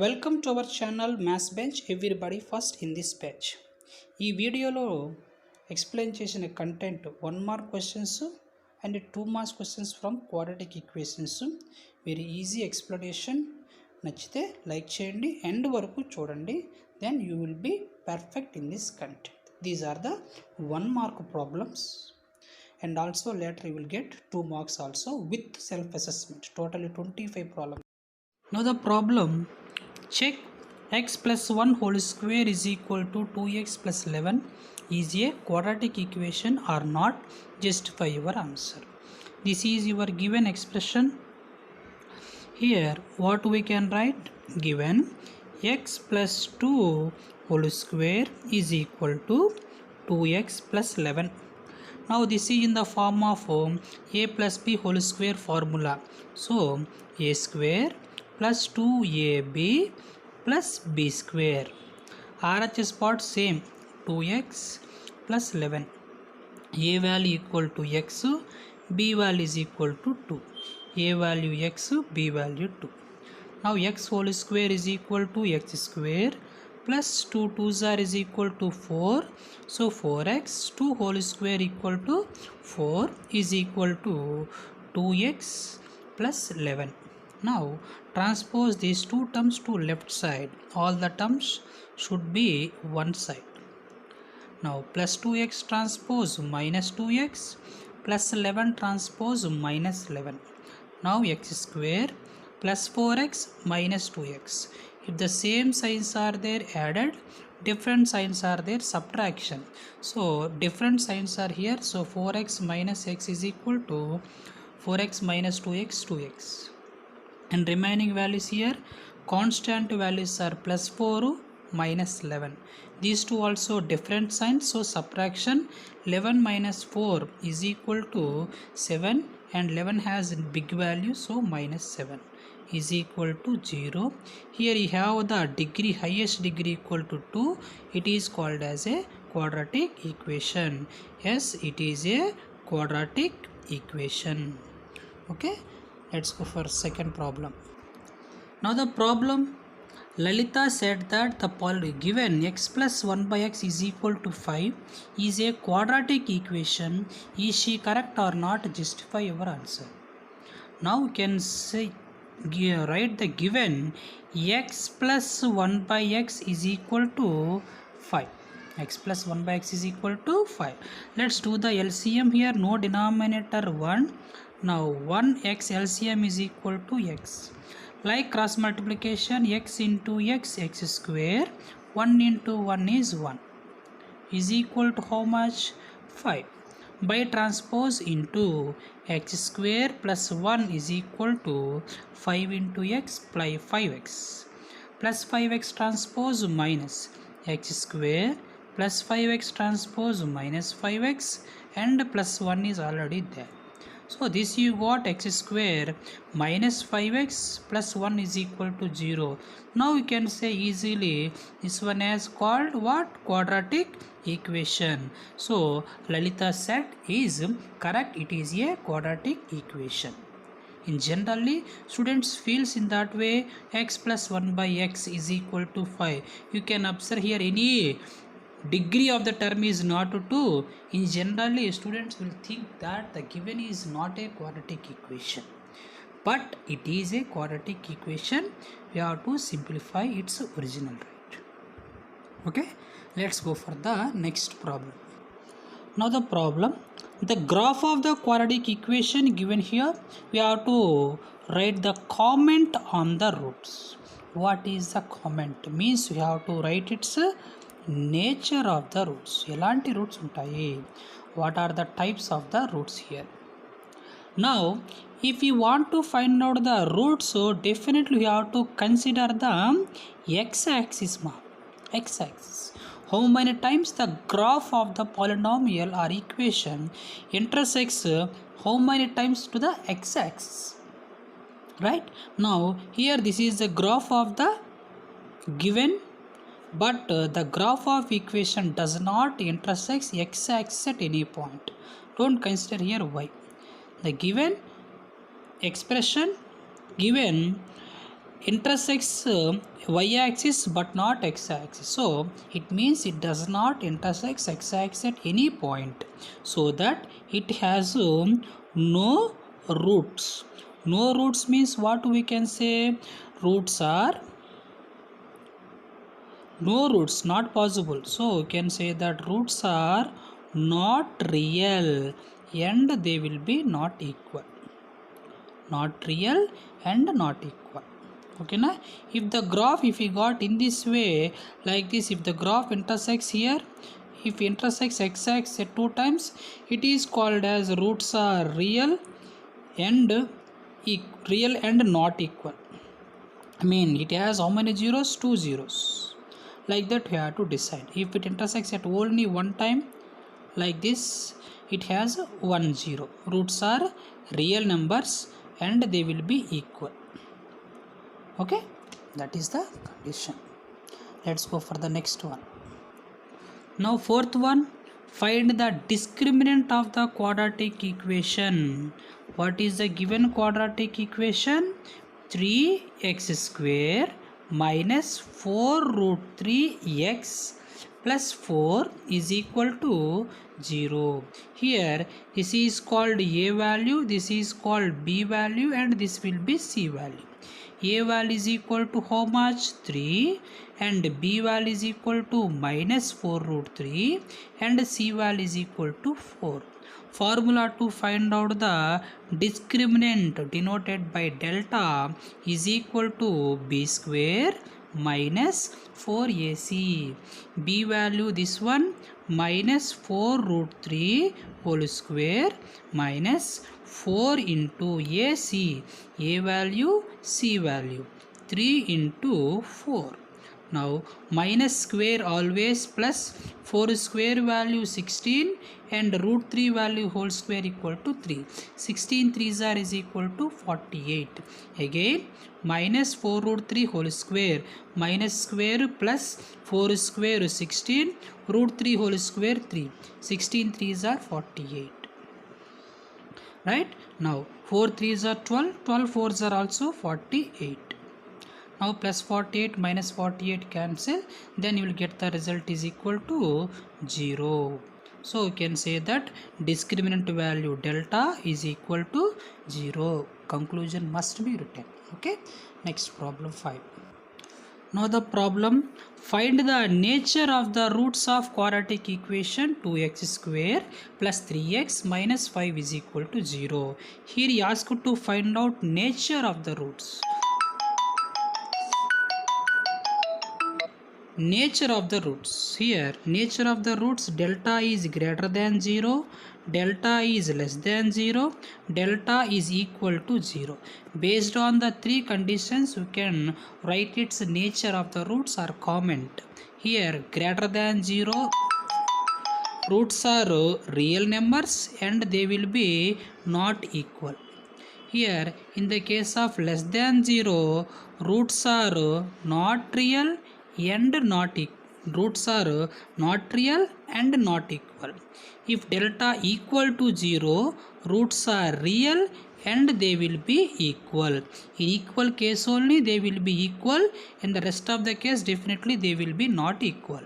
Welcome to our channel Maths Bench everybody first in this batch. ఈ వీడియోలో explain చేసిన content 1 mark questions and 2 marks questions from quadratic equations. Very easy explanation. నచ్చితే like చేయండి, end వరకు చూడండి, then you will be perfect in this content. These are the 1 mark problems and also later you will get 2 marks also with self assessment, totally 25 problems. Now the problem, check x plus 1 whole square is equal to 2x plus 11 is a quadratic equation or not. Justify your answer. This is your given expression. Here what we can write, given x plus 2 whole square is equal to 2x plus 11. Now this is in the form of a plus b whole square formula. So a square plus 2ab plus b square. RHS part same, 2x plus 11. A value equal to x, b value is equal to 2. A value x, b value 2. Now x whole square is equal to x square plus 2 2s are is equal to 4. So 4x 2 whole square equal to 4 is equal to 2x plus 11. Now transpose these two terms to left side. All the terms should be one side. Now plus 2x transpose minus 2x plus 11 transpose minus 11. Now x square plus 4x minus 2x. If the same signs are there added, different signs are there subtraction. So different signs are here. So 4x minus x is equal to 4x minus 2x 2x. And remaining values here, constant values are plus 4 minus 11. These two also different signs. So subtraction, 11 minus 4 is equal to 7 and 11 has big value, so minus 7 is equal to 0. Here you have the degree, highest degree equal to 2. It is called as a quadratic equation. Yes, it is a quadratic equation. Okay, let's go for second problem. Now the problem, Lalita said that the given x plus 1 by x is equal to 5 is a quadratic equation. Is she correct or not? Justify your answer. Now you can say, write the given x plus 1 by x is equal to 5. X plus 1 by x is equal to 5. Let's do the LCM here. No denominator 1. Now 1x LCM is equal to x. Like cross multiplication, x into x, x square, 1 into 1 is 1 is equal to how much? 5. By transpose into x square plus 1 is equal to 5 into x plus 5x plus 5x transpose minus x square plus 5x transpose minus 5x and plus 1 is already there. So this you got x square minus 5x plus 1 is equal to 0. Now you can say easily this one is called what? Quadratic equation. So Lalita said is correct. It is a quadratic equation. In generally students feels in that way, x plus 1 by x is equal to 5. You can observe here any degree of the term is not 2. In generally students will think that the given is not a quadratic equation, but it is a quadratic equation. We have to simplify its original, right? Okay, let's go for the next problem. Now the problem, the graph of the quadratic equation given here, we have to write the comment on the roots. What is the comment? Means we have to write its nature of the roots. Elanti roots untayi. What are the types of the roots here? Now if you want to find out the roots, so definitely you have to consider the x-axis. X-axis, how many times the graph of the polynomial or equation intersects how many times to the x-axis, right? Now here this is the graph of the given, but the graph of equation does not intersect x-axis at any point. Don't consider here y. The given expression, given intersects y-axis but not x-axis. So it means it does not intersect x-axis at any point, so that it has no roots. No roots means what we can say? Roots are no roots, not possible. So we can say that roots are not real and they will be not equal. Not real and not equal. Okay na? If the graph, if we got in this way like this, if the graph intersects here, if intersects x-axis at 2 times, it is called as roots are real and real and not equal. I mean it has how many zeros? 2 zeros. Like that we have to decide. If it intersects at only one time like this, it has 1 0. Roots are real numbers and they will be equal. Okay, that is the condition. Let's go for the next one. Now fourth one, find the discriminant of the quadratic equation. What is the given quadratic equation? 3x square minus 4 root 3x plus 4 is equal to 0. Here this is called a value, this is called b value, and this will be c value. A value is equal to how much? 3, and b value is equal to minus 4 root 3, and c value is equal to 4. Formula to find out the discriminant denoted by delta is equal to b square minus 4ac. B value this one minus 4 root 3 whole square minus 4 into ac. A value, c value, 3 into 4. Now minus square always plus 4 square value 16 and root 3 value whole square equal to 3. 16 3s are is equal to 48. Again minus 4 root 3 whole square minus square plus 4 square 16 root 3 whole square 3. 16 3s are 48. Right? Now 4 3s are 12, 12 4s are also 48. Now plus 48 minus 48 cancel, then you will get the result is equal to 0. So you can say that discriminant value delta is equal to 0. Conclusion must be written. Okay. Next problem 5. Now the problem, find the nature of the roots of quadratic equation 2x square plus 3x minus 5 is equal to 0. Here he asked to find out nature of the roots. Nature of the roots. Here nature of the roots, delta is greater than 0, delta is less than 0, delta is equal to 0. Based on the three conditions you can write its nature of the roots or comment. Here greater than 0, roots are real numbers and they will be not equal. Here in the case of less than 0, roots are not real and not equal. Roots are not real and not equal. If delta equal to 0, roots are real and they will be equal. In equal case only they will be equal, in the rest of the case definitely they will be not equal.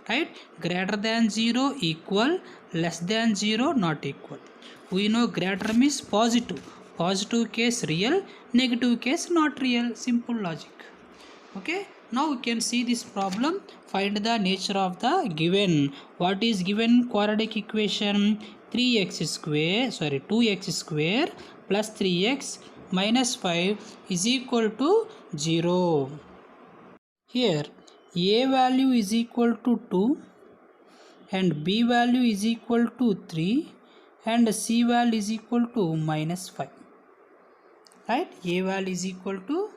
Right? Greater than 0 equal, less than 0 not equal. We know greater means positive. Positive case real, negative case not real. Simple logic. Okay. Now we can see this problem. Find the nature of the given. What is given quadratic equation? 2x square plus 3x minus 5 is equal to 0. Here a value is equal to 2 and b value is equal to 3 and c value is equal to minus 5. Right? A value is equal to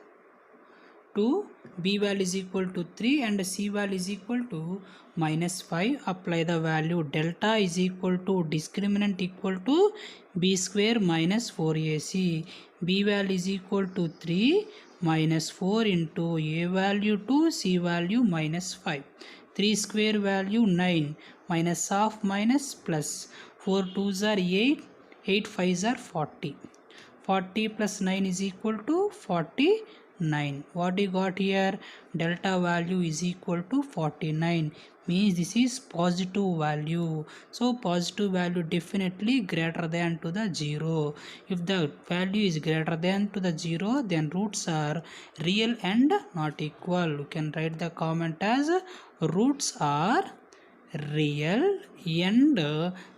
2, b value is equal to 3 and c value is equal to minus 5. Apply the value delta is equal to discriminant equal to b square minus 4ac. B value is equal to 3 minus 4 into a value 2, c value minus 5. 3 square value 9 minus half minus plus 4 2s are 8, 8 5s are 40. 40 plus 9 is equal to 49. 9. What we got here? Delta value is equal to 49, means this is positive value. So positive value definitely greater than to the 0. If the value is greater than to the 0, then roots are real and not equal. You can write the comment as roots are real and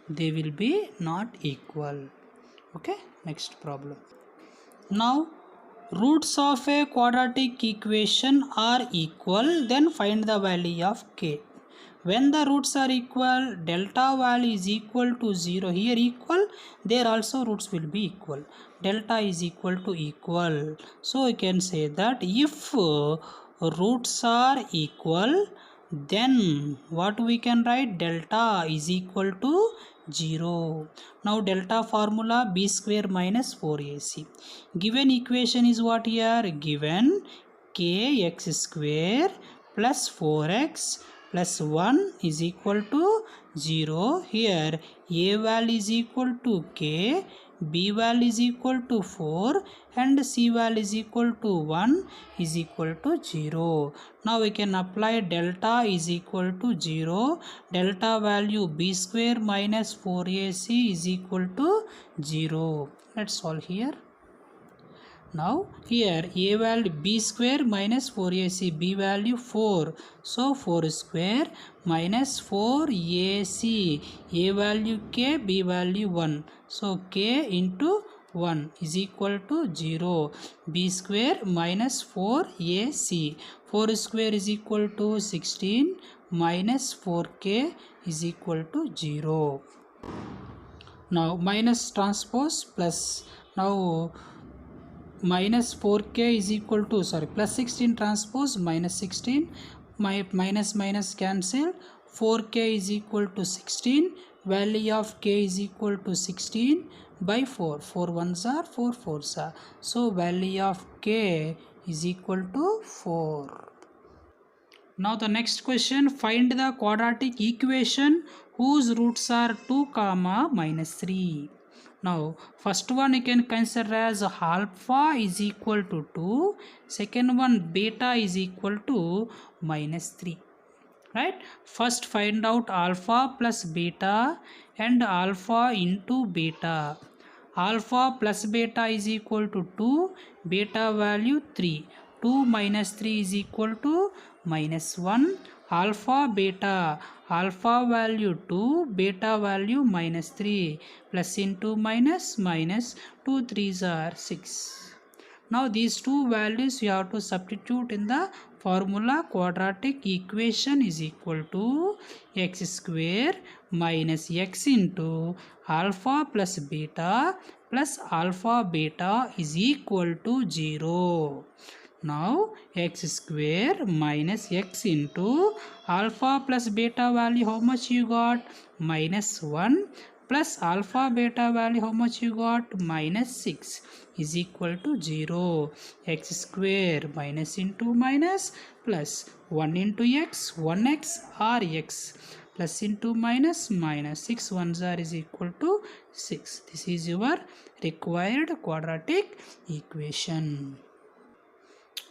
they will be not equal. Okay, next problem. Now roots of a quadratic equation are equal, then find the value of k. When the roots are equal, delta value is equal to 0. Here equal, there also roots will be equal. Delta is equal to equal. So you can say that if roots are equal, then what we can write? Delta is equal to 0. Now delta formula b square minus 4ac. Given equation is what here? Given kx square plus 4x plus 1 is equal to 0. Here a value is equal to k, b value is equal to 4 and c value is equal to 1 is equal to 0. Now we can apply delta is equal to 0. Delta value b square minus 4ac is equal to 0. Let's solve here. Now here a value b square minus 4ac, b value 4, so 4 square minus 4ac, a value k, b value 1, so k into 1 is equal to 0. B square minus 4ac, 4 square is equal to 16 minus 4k is equal to 0. Now minus transpose plus, now minus 4k is equal to, plus 16 transpose minus 16, minus cancel, 4k is equal to 16, value of k is equal to 16 by 4, 4 ones are 4 fours are, so value of k is equal to 4. Now the next question, find the quadratic equation whose roots are 2 comma minus 3. Now first one you can consider as alpha is equal to 2, second one beta is equal to minus 3. Right? First find out alpha plus beta and alpha into beta. Alpha plus beta is equal to 2, beta value 3. 2 minus 3 is equal to minus 1. Alpha beta, alpha value 2, beta value minus 3, plus into minus, 2 3s are 6. Now these two values you have to substitute in the formula. Quadratic equation is equal to x square minus x into alpha plus beta is equal to 0. Now x square minus x into alpha plus beta value, how much you got? Minus 1, plus alpha beta value, how much you got? Minus 6 is equal to 0. X square minus into minus plus 1 into x, 1x or x, plus into minus, 6 ones are is equal to 6. This is your required quadratic equation.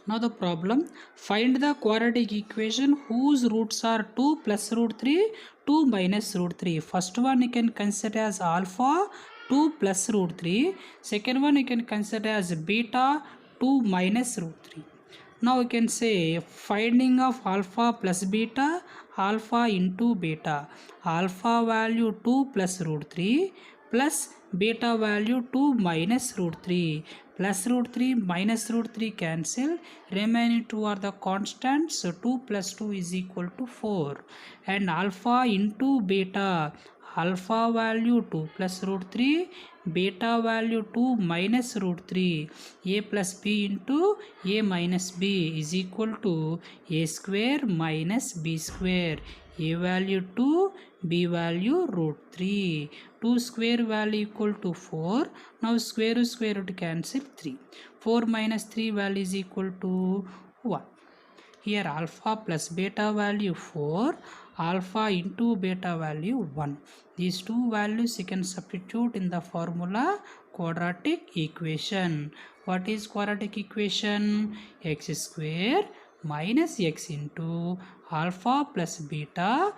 Now the problem, find the quadratic equation whose roots are 2 plus root 3, 2 minus root 3. First one you can consider as alpha 2 plus root 3. Second one you can consider as beta 2 minus root 3. Now you can say finding of alpha plus beta, alpha into beta. Alpha value 2 plus root 3 plus beta value 2 minus root 3. Plus root 3 minus root 3 cancel, remaining 2 are the constants, so 2 plus 2 is equal to 4. And alpha into beta, alpha value 2 plus root 3, beta value 2 minus root 3, a plus b into a minus b is equal to a square minus b square. A value 2, b value root 3. 2 square value equal to 4. Now square root cancel 3. 4 minus 3 value is equal to 1. Here alpha plus beta value 4, alpha into beta value 1. These two values you can substitute in the formula quadratic equation. What is quadratic equation? X square minus x into alpha plus beta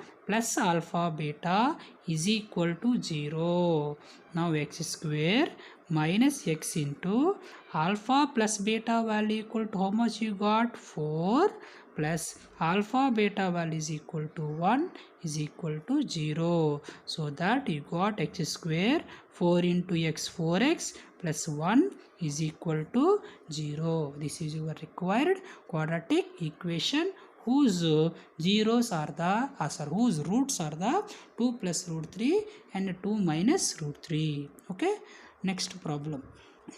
is equal to 0. Now x square minus x into alpha plus beta value equal to how much you got? 4 plus alpha beta value is equal to 1 is equal to 0. So that you got x square 4 into x 4x plus 1 is equal to 0. This is your required quadratic equation whose zeros are the whose roots are the 2 plus root 3 and 2 minus root 3. Okay, next problem.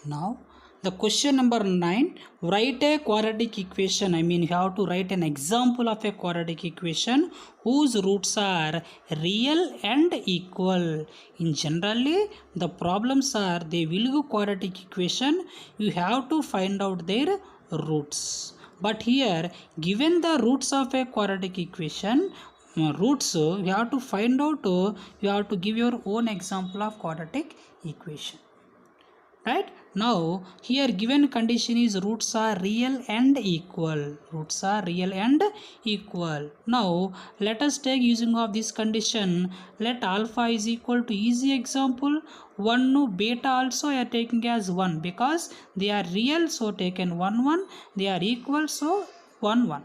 Now the question number 9, write a quadratic equation. You have to write an example of a quadratic equation whose roots are real and equal. In generally, the problems are they will give quadratic equation. You have to find out their roots. But here, given the roots of a quadratic equation, roots you have to find out. You have to give your own example of quadratic equation. Right now here given condition is roots are real and equal. Now let us take using of this condition, let alpha is equal to easy example 1 no beta also I are taking as 1 because they are real, so taken 1 1, they are equal, so 1 1.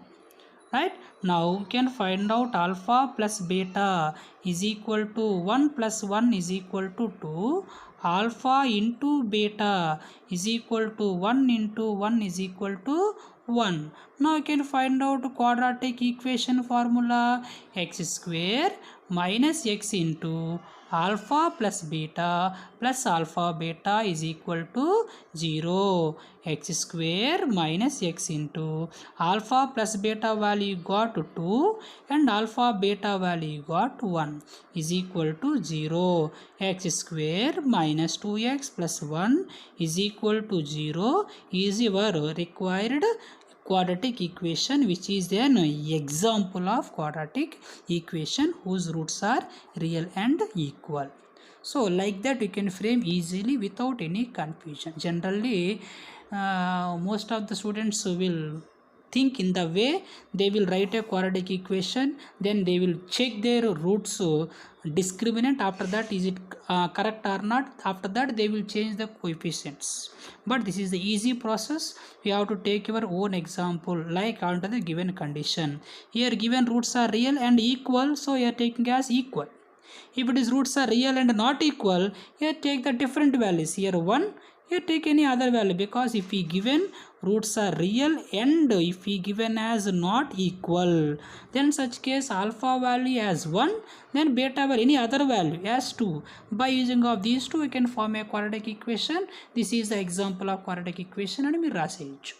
Right now you can find out alpha plus beta is equal to 1 plus 1 is equal to 2, alpha into beta is equal to 1 into 1 is equal to 1. Now you can find out quadratic equation formula, x square minus x into alpha plus alpha beta is equal to 0. X square minus x into alpha plus beta value got 2 and alpha beta value got 1 is equal to 0. X square minus 2x plus 1 is equal to 0 is your required quadratic equation, which is an example of quadratic equation whose roots are real and equal. So like that you can frame easily without any confusion. Generally most of the students will think in the way they will write a quadratic equation, then they will check their roots discriminant, after that is it correct or not, after that they will change the coefficients. But this is the easy process. You have to take your own example like under the given condition. Here given roots are real and equal, so you are taking as equal. If it is roots are real and not equal, here take the different values. Here 1, here take any other value, because if we given roots are real and if we given as not equal, then such case alpha value as 1, then beta value any other value as 2. By using of these two we can form a quadratic equation. This is the example of quadratic equation and we rasage.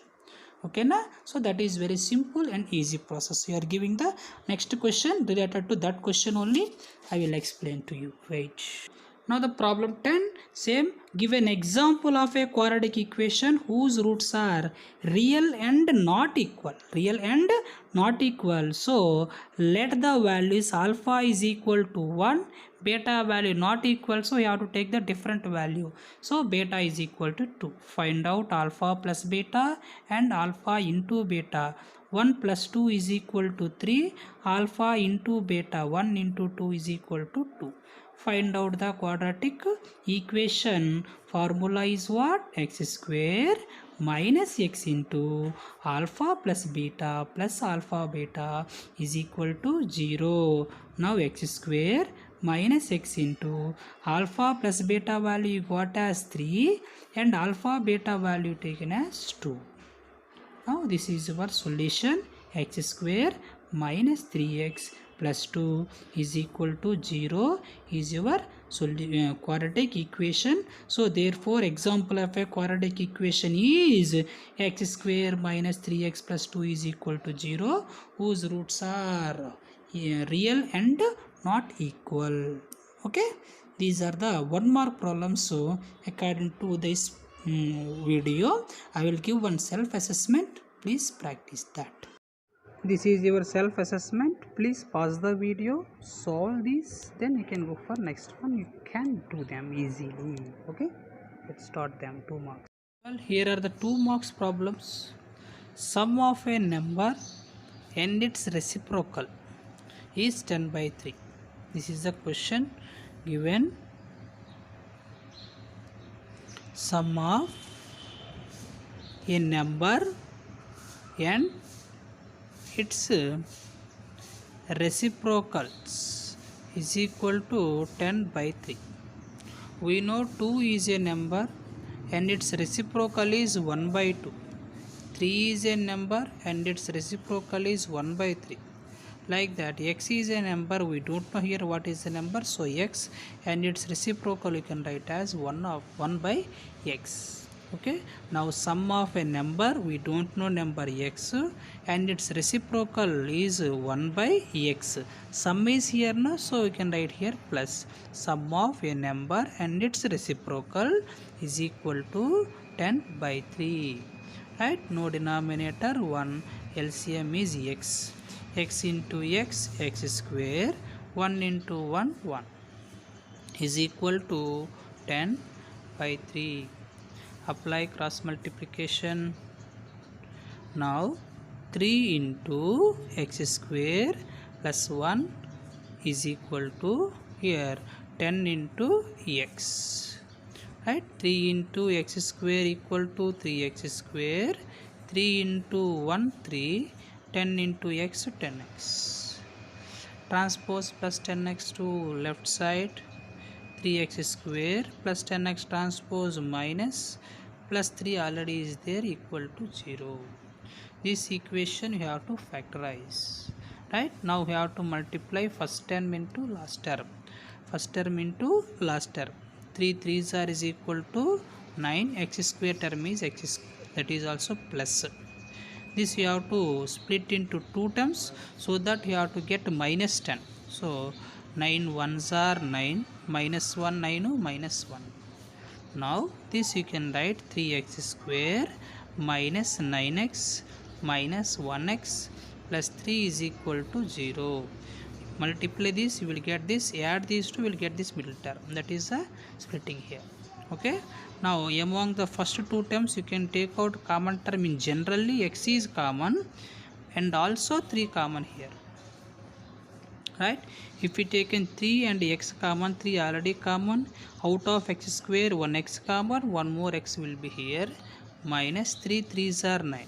Okay na? So that is very simple and easy process. We are giving the next question related to that question only. I will explain to you. Wait. Now the problem 10, same, give an example of a quadratic equation whose roots are real and not equal. So let the values alpha is equal to 1, beta value not equal, so you have to take the different value. So beta is equal to 2. Find out alpha plus beta and alpha into beta. 1 plus 2 is equal to 3, alpha into beta 1 into 2 is equal to 2. Find out the quadratic equation formula is what? X square minus x into alpha plus alpha beta is equal to 0. Now x square minus x into alpha plus beta value got as 3 and alpha beta value taken as 2. Now this is our solution. X square minus 3x plus 2 is equal to 0 is your quadratic equation. So therefore example of a quadratic equation is x square minus 3x plus 2 is equal to 0 whose roots are real and not equal. Okay, these are the 1 mark problems. So according to this video I will give one self assessment. Please practice that. This is your self assessment. Please pause the video, solve this, then you can go for next one. You can do them easily. Okay, let's start them. 2 marks. Well, here are the 2 marks problems. Sum of a number and its reciprocal is 10 by 3. This is the question given. Sum of a number and its reciprocals is equal to 10 by 3. We know 2 is a number and its reciprocal is 1 by 2. 3 is a number and its reciprocal is 1 by 3. Like that, x is a number, we don't know here what is the number, so x and its reciprocal you can write as 1 by x. Okay, now sum of a number, we don't know number x and its reciprocal is 1 by x. Sum is here now, so we can write here plus sum of a number and its reciprocal is equal to 10 by 3. Right, no denominator, 1, LCM is x. X into x, x square, 1 into 1, 1 is equal to 10 by 3. Apply cross multiplication. Now 3 into x square plus 1 is equal to here 10 into x. Right, 3 into x square equal to 3x square, 3 into 1, 3, 10 into x, 10x. Transpose plus 10x to left side, 3x square plus 10x transpose minus plus 3 already is there equal to 0. This equation you have to factorize. Right, now we have to multiply first term into last term. First term into last term. 3 3s are is equal to 9, x square term is x, that is also plus. This you have to split into 2 terms so that you have to get minus 10. So 9 1s are 9, minus 1 9 minus 1. Now this you can write 3x square minus 9x minus 1x plus 3 is equal to 0. Multiply this, you will get this, add these two, you will get this middle term, that is the splitting here. Okay, now among the first 2 terms you can take out common term. In generally x is common and also 3 common here. Right, if we taken 3 and x common, 3 already common, out of x square 1x common, 1 more x will be here, minus 3 3s are 9.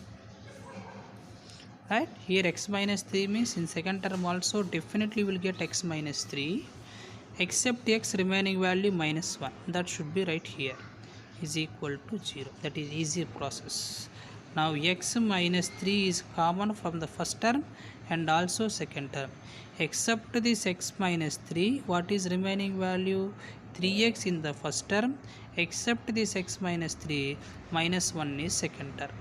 Right, here x minus 3 means in second term also definitely will get x minus 3, except x remaining value minus 1, that should be right here, is equal to 0. That is easy process. Now x minus 3 is common from the first term and also second term, except this x minus 3, what is remaining value, 3x in the first term, except this x minus 3, minus 1 is second term.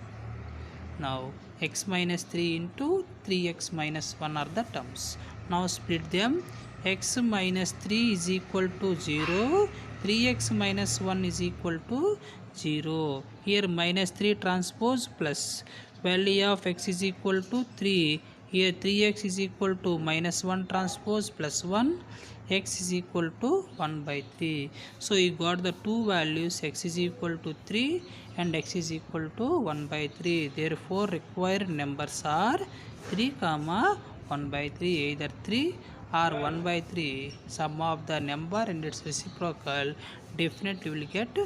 Now x minus 3 into 3x minus 1 are the terms. Now split them. X minus 3 is equal to 0, 3x minus 1 is equal to 0. Here minus 3 transpose plus value of x is equal to 3. Here 3x is equal to minus 1 transpose plus 1, x is equal to 1 by 3. So you got the two values, x is equal to 3 and x is equal to 1 by 3. Therefore required numbers are 3 comma 1 by 3, either 3 or 1 by 3. Sum of the number and its reciprocal definitely will get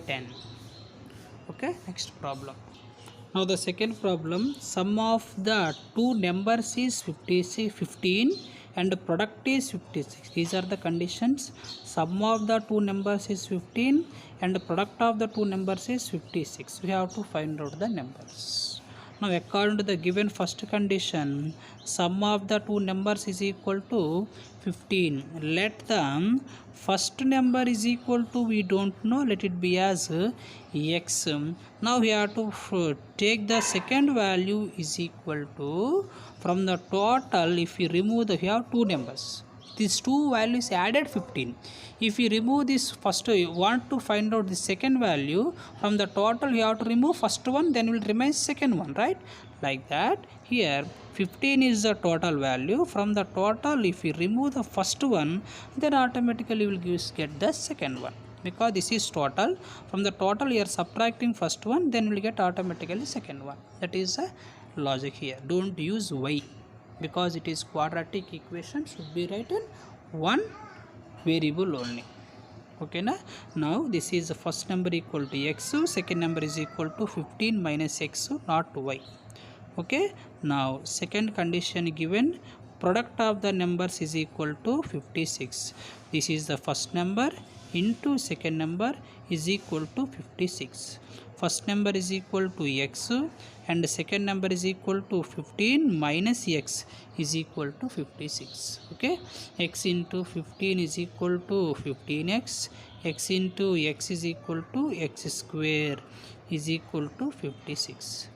10. Okay, next problem. Now the second problem, sum of the two numbers is 15 and product is 56. These are the conditions. Sum of the two numbers is 15 and product of the two numbers is 56. We have to find out the numbers. Now according to the given first condition, sum of the two numbers is equal to 15. Let the first number is equal to, we don't know, let it be as x. Now we have to take the second value is equal to, from the total if we remove the, we have two numbers, these two values added 15. If we remove this first, you want to find out the second value, from the total you have to remove first one, then will remain second one, right? Like that, here 15 is the total value. From the total if we remove the first one, then automatically will get the second one. because this is total. From the total you are subtracting first one, then we'll get automatically second one. That is a logic here. Don't use y because it is quadratic equation, should be written one variable only. Okay na? Now this is the first number equal to x, second number is equal to 15 minus x, not y. Okay, now second condition given, product of the numbers is equal to 56. This is the first number into second number is equal to 56. First number is equal to x and the second number is equal to 15 minus x is equal to 56. Okay, x into 15 is equal to 15x, x into x is equal to x square is equal to 56.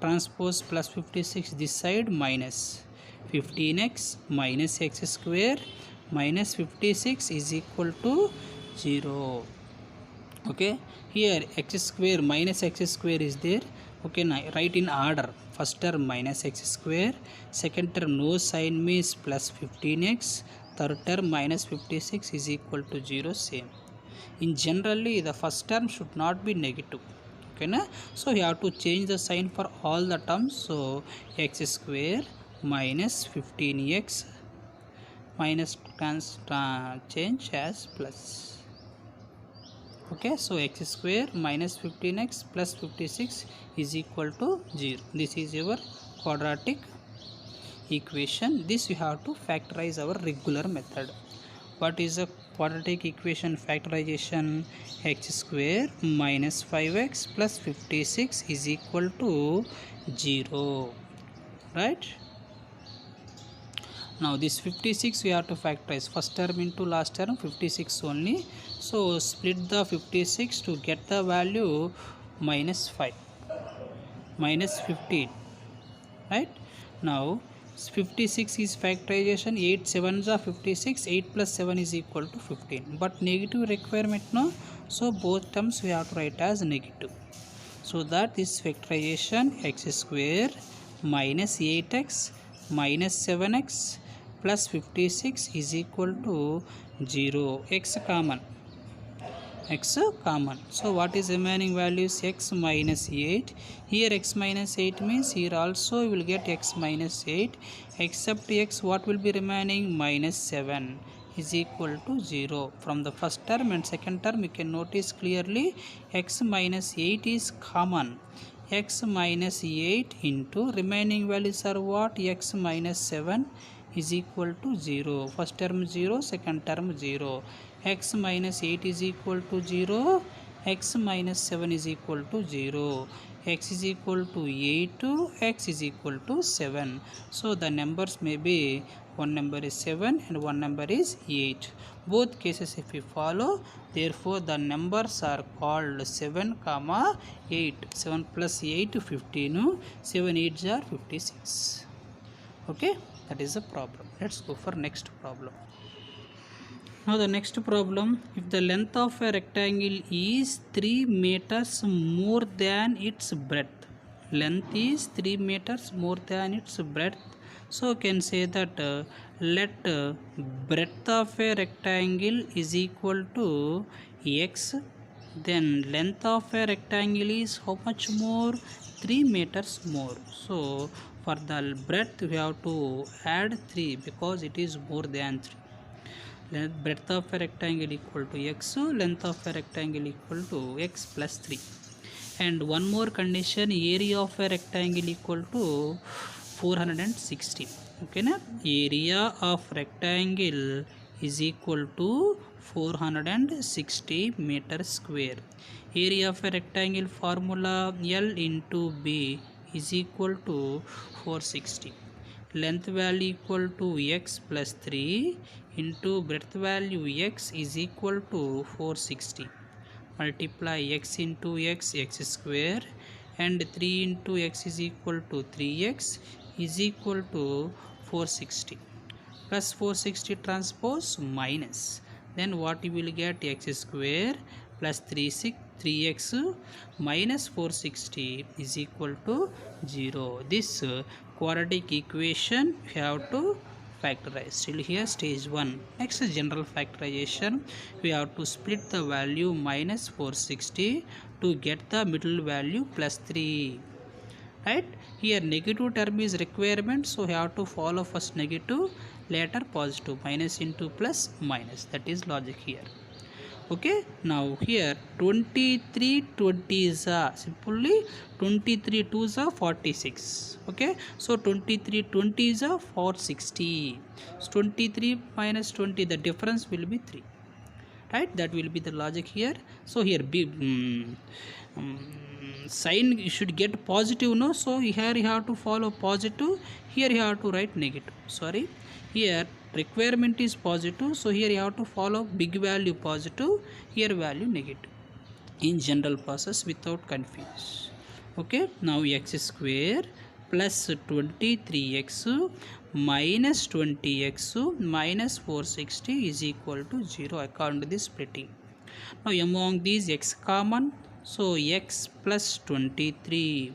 Transpose plus 56 this side, minus 15x minus x square minus 56 is equal to 0. Okay, here x square minus x square is there. Okay, now write in order. First term minus x square, second term no sign means plus 15x, third term minus 56 is equal to 0, same. In generally the first term should not be negative. Okay na? So you have to change the sign for all the terms. So x square minus 15x minus change as plus. Okay, so x square minus 15x plus 56 is equal to 0. This is your quadratic equation. This you have to factorize our regular method. What is the quadratic equation factorization? X square minus 5x plus 56 is equal to 0, right? Now this 56 we have to factorize first term into last term, 56 only. So split the 56 to get the value minus 5 minus 15, right? Now 56 is factorization, 8 7s are 56, 8 plus 7 is equal to 15, but negative requirement no, so both terms we have to write as negative. So that is factorization, x square minus 8x minus 7x plus 56 is equal to 0. X common, so what is remaining values? X minus 8. Here x minus 8 means here also you will get x minus 8, except x what will be remaining? Minus 7 is equal to 0. From the first term and second term you can notice clearly x minus 8 is common. X minus 8 into remaining values are what? X minus 7 is equal to 0. First term 0, second term 0. X minus 8 is equal to 0, x minus 7 is equal to 0, x is equal to 8, x is equal to 7. So the numbers may be, one number is 7 and one number is 8. Both cases if we follow, therefore the numbers are called 7, 8. 7 plus 8, 15, 7 8s are 56. Okay, that is the problem. Let's go for next problem. Now the next problem, if the length of a rectangle is 3 meters more than its breadth, length is 3 meters more than its breadth, so can say that let breadth of a rectangle is equal to x, then length of a rectangle is how much more? 3 meters more. So for the breadth we have to add 3 because it is more than 3. Breadth of a rectangle equal to x, length of a rectangle equal to x plus 3. And one more condition, area of a rectangle equal to 460. Okay na? Area of rectangle is equal to 460 meter square. Area of a rectangle formula L into B is equal to 460. Length value equal to x plus 3 into breadth value x is equal to 460. Multiply x into x, x square, and 3 into x is equal to 3x is equal to 460. Plus 460 transpose minus. Then what you will get? X square plus 3x minus 460 is equal to 0. This quadratic equation you have to factorize. Still here stage 1. Next is general factorization. We have to split the value minus 460 to get the middle value plus 3. Right, here negative term is requirement, so we have to follow first negative, later positive, minus into plus minus. That is logic here. Okay, now here 23 20s are simply 23 2s are 46. Okay, so 23 20s are 460. So 23 minus 20, the difference will be 3. Right, that will be the logic here. So here sign you should get positive, no, so here you have to follow positive, here you have to write negative. Sorry, here requirement is positive, so here you have to follow big value positive, here value negative in general process without confuse. Okay, now x square plus 23x minus 20x minus 460 is equal to 0 according to this splitting. Now among these x common, so x plus 23,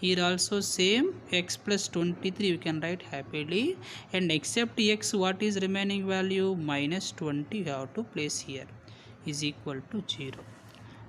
here also same x plus 23 we can write happily, and except x what is remaining value minus 20 you have to place here is equal to 0.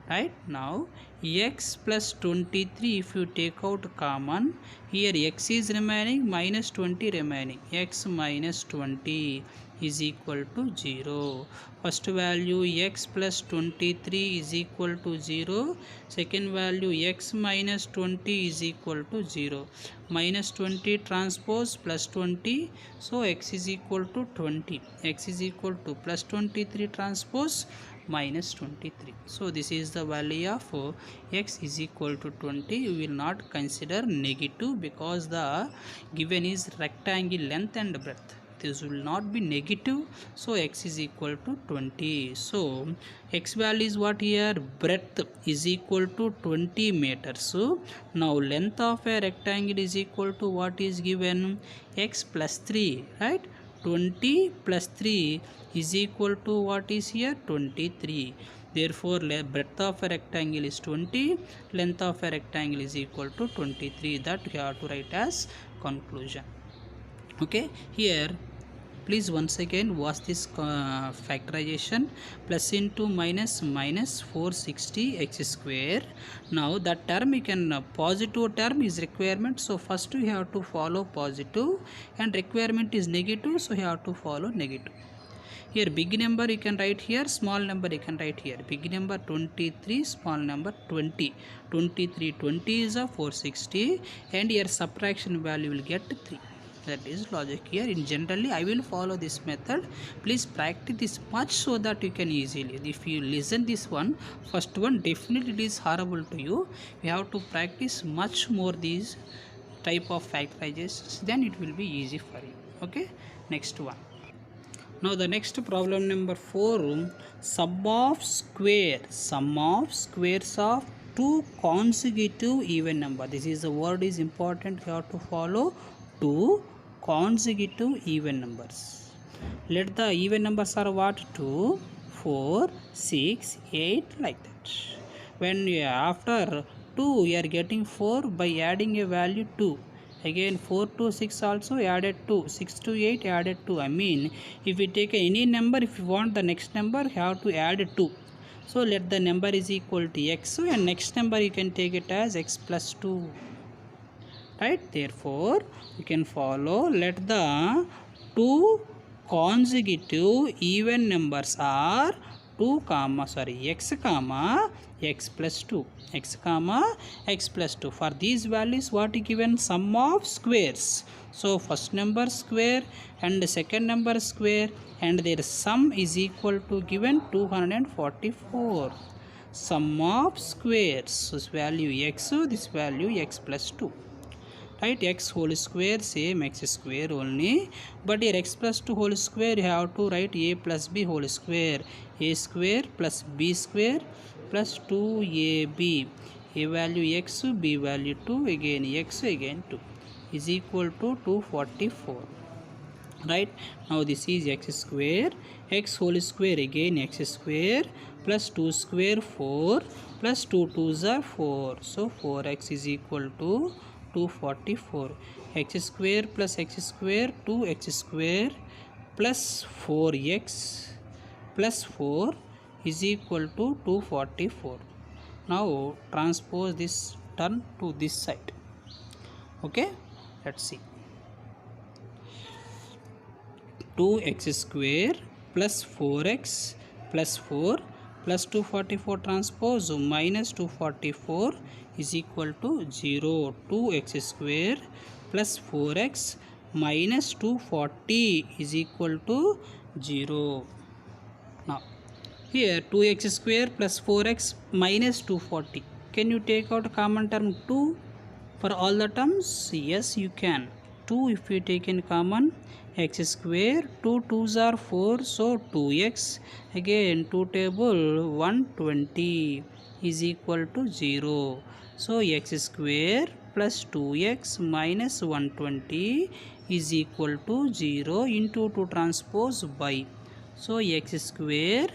Right, now x plus 23 if you take out common, here x is remaining, minus 20 remaining, x minus 20 is equal to 0. First value x plus 23 is equal to 0, second value x minus 20 is equal to 0, minus 20 transpose plus 20, so x is equal to 20, x is equal to plus 23 transpose minus 23. So this is the value of x is equal to 20. You will not consider negative because the given is rectangle length and breadth. This will not be negative, so x is equal to 20. So x value is what here, breadth is equal to 20 meters. So now length of a rectangle is equal to what is given, x plus 3, right? 20 plus 3 is equal to what is here, 23. Therefore breadth of a rectangle is 20, length of a rectangle is equal to 23. That we have to write as conclusion. Okay, here please once again watch this factorization. Plus into minus, minus 460 x square. Now that term you can positive term is requirement, so first you have to follow positive, and requirement is negative, so you have to follow negative. Here big number you can write here, small number you can write here. Big number 23, small number 20. 23 20 is a 460, and here subtraction value will get 3. That is logic here. In generally I will follow this method. Please practice this much so that you can easily, if you listen this one, first one definitely it is horrible to you. You have to practice much more these type of factorizations, then it will be easy for you. Okay, next one. Now the next problem number 4, sum of squares of two consecutive even number. This is the word is important, you have to follow two consecutive even numbers. Let the even numbers are what, 2, 4, 6, 8, like that. When you after 2 you are getting 4 by adding a value 2. Again 4 to 6 also added 2, 6 to 8 added 2. I mean if you take any number, if you want the next number you have to add 2. So let the number is equal to x, and next number you can take it as x plus 2. Right, therefore you can follow, let the two consecutive even numbers are 2 comma x comma x plus 2, x comma x plus 2. For these values what is given, sum of squares. So first number square and the second number square, and their sum is equal to given 244. Sum of squares, so this value x, so this value x plus 2. Right, x whole square same x square only, but here x plus 2 whole square you have to write a plus b whole square, a square plus b square plus 2ab, a value x, b value 2, again x, again 2 is equal to 244. Right, now this is x square, x whole square again x square plus 2 square 4 plus 2 2s are 4, so 4x is equal to 244. X square plus x square 2x square plus 4x plus 4 is equal to 244. Now transpose this term to this side. Okay, let's see. 2x square plus 4x plus 4 plus 244 transpose minus 244 is equal to 0. 2x square plus 4x minus 240 is equal to 0. Now here 2x square plus 4x minus 240. Can you take out a common term 2 for all the terms? Yes, you can. 2 if we take in common, x square 2 2s are 4, so 2x, again 2 table 120 is equal to 0. So x square plus 2x minus 120 is equal to 0 into 2 transpose by. So x square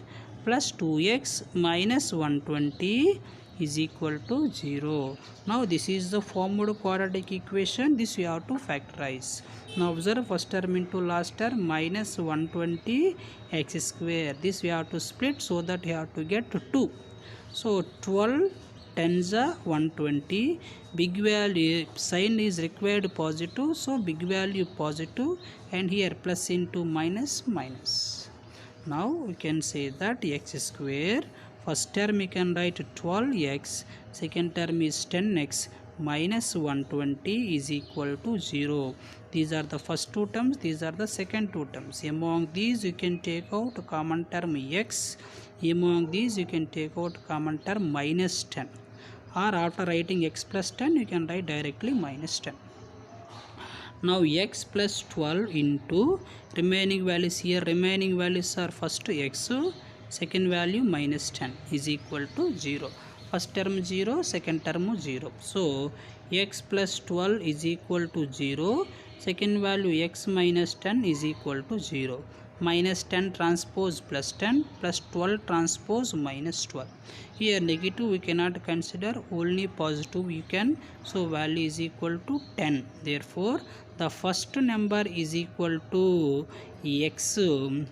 plus 2x minus 120 is equal to 0. Now this is the formed quadratic equation. This we have to factorize. Now observe first term into last term minus 120 x square. This we have to split so that we have to get 2. So 12 tens are 120. Big value sign is required positive. So big value positive, and here plus into minus minus. Now we can say that x square, first term we can write 12x, second term is 10x minus 120 is equal to 0. These are the first two terms, these are the second two terms. Among these you can take out common term x, among these you can take out common term minus 10, or after writing x plus 10 you can write directly minus 10. Now x plus 12 into remaining values, here remaining values are first x, second value minus 10 is equal to 0. First term 0, second term 0. So x plus 12 is equal to 0. Second value x minus 10 is equal to 0. Minus 10 transpose plus 10 plus 12 transpose minus 12. Here negative we cannot consider, only positive you can. So value is equal to 10. Therefore the first number is equal to x,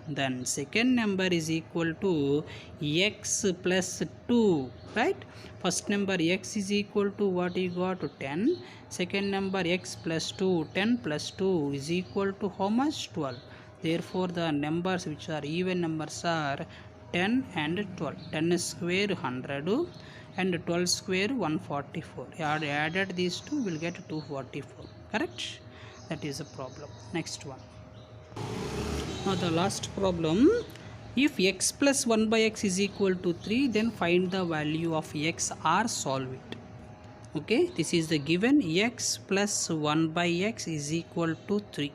then second number is equal to x plus 2, right? First number x is equal to what you got, 10. Second number x plus 2, 10 plus 2 is equal to how much, 12. Therefore the numbers which are even numbers are 10 and 12. 10 square 100 and 12 square 144. Added these two will get 244. Correct? That is a problem. Next one. Now the last problem. If x plus 1 by x is equal to 3, then find the value of x or solve it. Okay, this is the given. X plus 1 by x is equal to 3.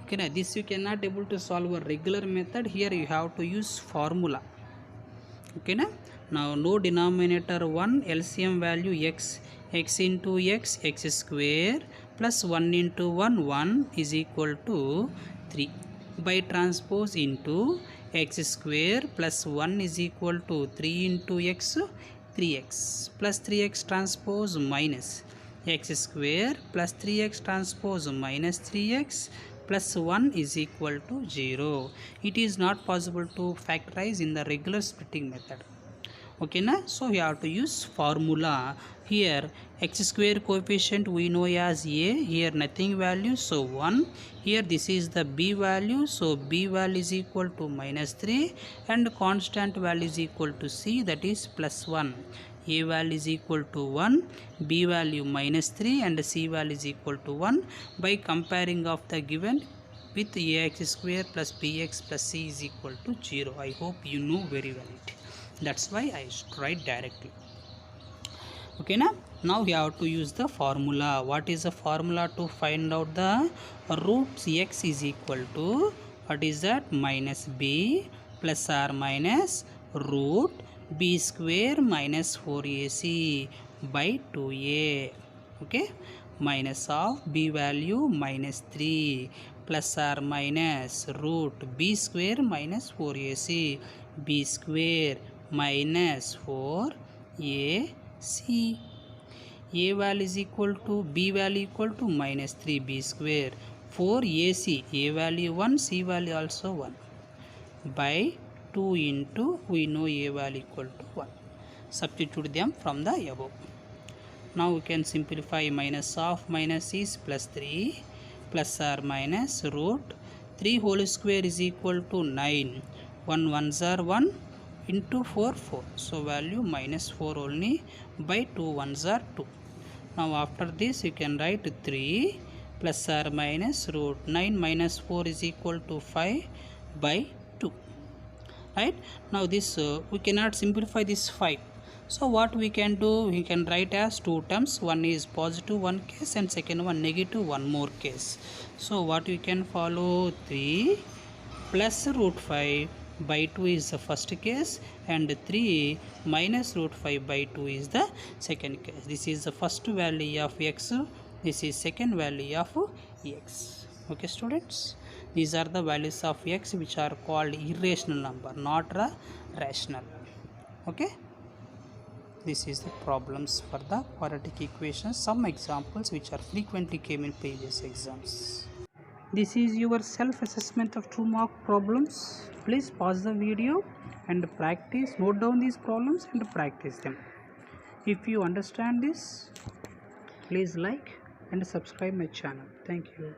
Okay, now this you cannot able to solve a regular method. Here you have to use formula. Okay, now no denominator 1, LCM value x, x into x, x square plus 1 into 1 is equal to 3. By transpose into x square plus 1 is equal to 3 into x, 3x plus 3x transpose minus x square plus 3x transpose minus 3x plus 1 is equal to 0. It is not possible to factorize in the regular splitting method. Okay, so we have to use formula. Here x square coefficient we know as a, here nothing value, so 1. Here this is the b value, so b value is equal to minus 3, and constant value is equal to c, that is plus 1. A value is equal to 1, b value minus 3, and c value is equal to 1. By comparing of the given with ax square plus bx plus c is equal to 0. I hope you know very well it. That's why I write directly. Okay, now we have to use the formula. What is the formula to find out the roots? X is equal to, what is that, minus b plus or minus root b square minus 4ac by 2a. Okay, minus of b value minus 3 plus or minus root b square minus 4ac, b square minus 4ac. A value is equal to B value equal to minus 3B square. 4AC, A value 1, C value also 1 by 2 into we know A value equal to 1. Substitute them from the above. Now we can simplify. Minus of minus is plus 3 plus or minus root 3 whole square is equal to 9. 1 ones are 1 into 4 4. So value minus 4 only by 2 ones are 2. Now after this you can write 3 plus or minus root 9 minus 4 is equal to 5 by 2. Right? Now this we cannot simplify this 5. So what we can do, we can write as two terms. One is positive one case and second one negative one more case. So what we can follow, 3 plus root 5 by 2 is the first case and 3 minus root 5 by 2 is the second case. This is the first value of x, this is second value of x. Okay students, these are the values of x which are called irrational number, not a rational. Okay, this is the problems for the quadratic equations, some examples which are frequently came in previous exams. This is your self-assessment of 2-mark problems. Please pause the video and practice, note down these problems and practice them. If you understand this, please like and subscribe my channel. Thank you.